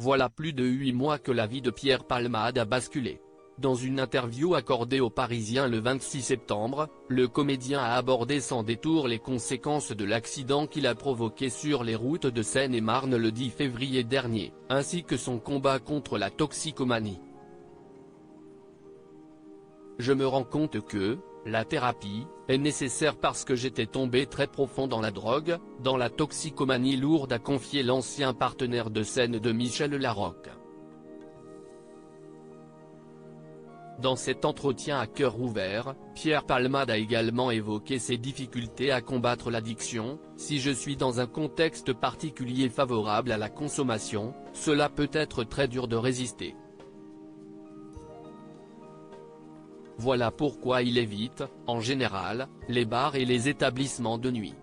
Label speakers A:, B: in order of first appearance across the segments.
A: Voilà plus de 8 mois que la vie de Pierre Palmade a basculé. Dans une interview accordée aux Parisiens le 26 septembre, le comédien a abordé sans détour les conséquences de l'accident qu'il a provoqué sur les routes de Seine-et-Marne le 10 février dernier, ainsi que son combat contre la toxicomanie. Je me rends compte que la thérapie est nécessaire parce que j'étais tombé très profond dans la drogue, dans la toxicomanie lourde, a confié l'ancien partenaire de scène de Michel Larocque. Dans cet entretien à cœur ouvert, Pierre Palmade a également évoqué ses difficultés à combattre l'addiction. Si je suis dans un contexte particulier favorable à la consommation, cela peut être très dur de résister. Voilà pourquoi il évite, en général, les bars et les établissements de nuit.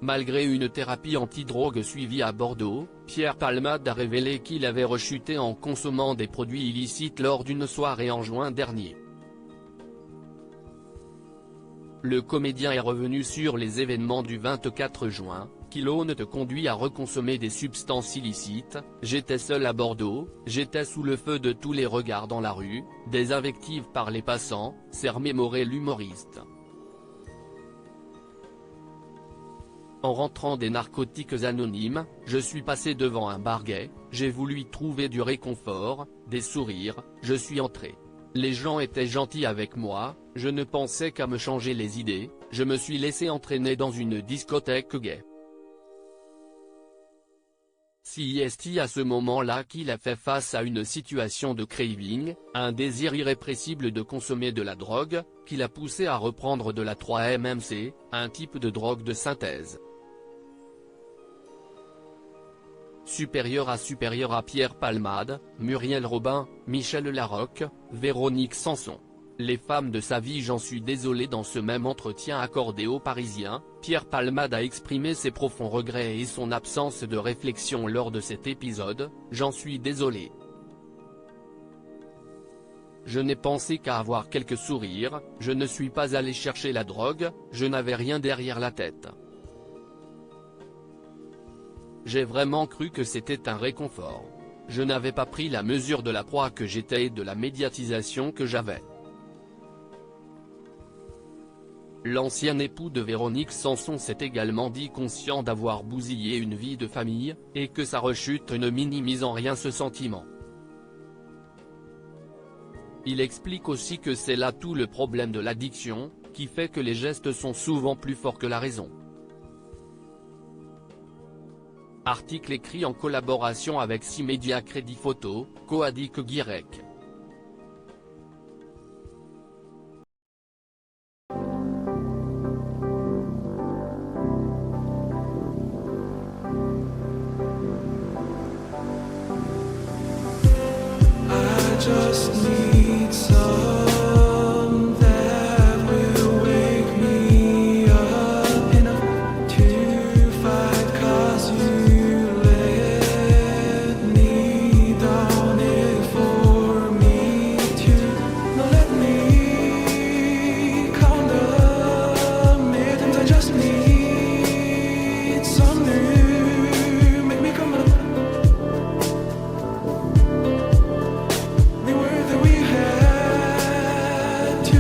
A: Malgré une thérapie antidrogue suivie à Bordeaux, Pierre Palmade a révélé qu'il avait rechuté en consommant des produits illicites lors d'une soirée en juin dernier. Le comédien est revenu sur les événements du 24 juin, qui l'ont conduit à reconsommer des substances illicites. J'étais seul à Bordeaux, j'étais sous le feu de tous les regards dans la rue, des invectives par les passants, s'est remémoré l'humoriste. En rentrant des narcotiques anonymes, je suis passé devant un bar gay, j'ai voulu y trouver du réconfort, des sourires, je suis entré. Les gens étaient gentils avec moi, je ne pensais qu'à me changer les idées, je me suis laissé entraîner dans une discothèque gay. C'est à ce moment-là qu'il a fait face à une situation de craving, un désir irrépressible de consommer de la drogue, qui l'a poussé à reprendre de la 3-MMC, un type de drogue de synthèse. Supérieur à Pierre Palmade, Muriel Robin, Michel Larocque, Véronique Sanson. Les femmes de sa vie. J'en suis désolé. Dans ce même entretien accordé aux Parisiens, Pierre Palmade a exprimé ses profonds regrets et son absence de réflexion lors de cet épisode. J'en suis désolé. Je n'ai pensé qu'à avoir quelques sourires, je ne suis pas allé chercher la drogue, je n'avais rien derrière la tête. J'ai vraiment cru que c'était un réconfort. Je n'avais pas pris la mesure de la proie que j'étais et de la médiatisation que j'avais. L'ancien époux de Véronique Sanson s'est également dit conscient d'avoir bousillé une vie de famille, et que sa rechute ne minimise en rien ce sentiment. Il explique aussi que c'est là tout le problème de l'addiction, qui fait que les gestes sont souvent plus forts que la raison. Article écrit en collaboration avec 6 médias. Crédit photo, Coadic Guirec.
B: Just need some that will wake me up enough to fight, 'cause you let me down it for me to not let me count the minutes. I just need some new, make me come up. We were that we had to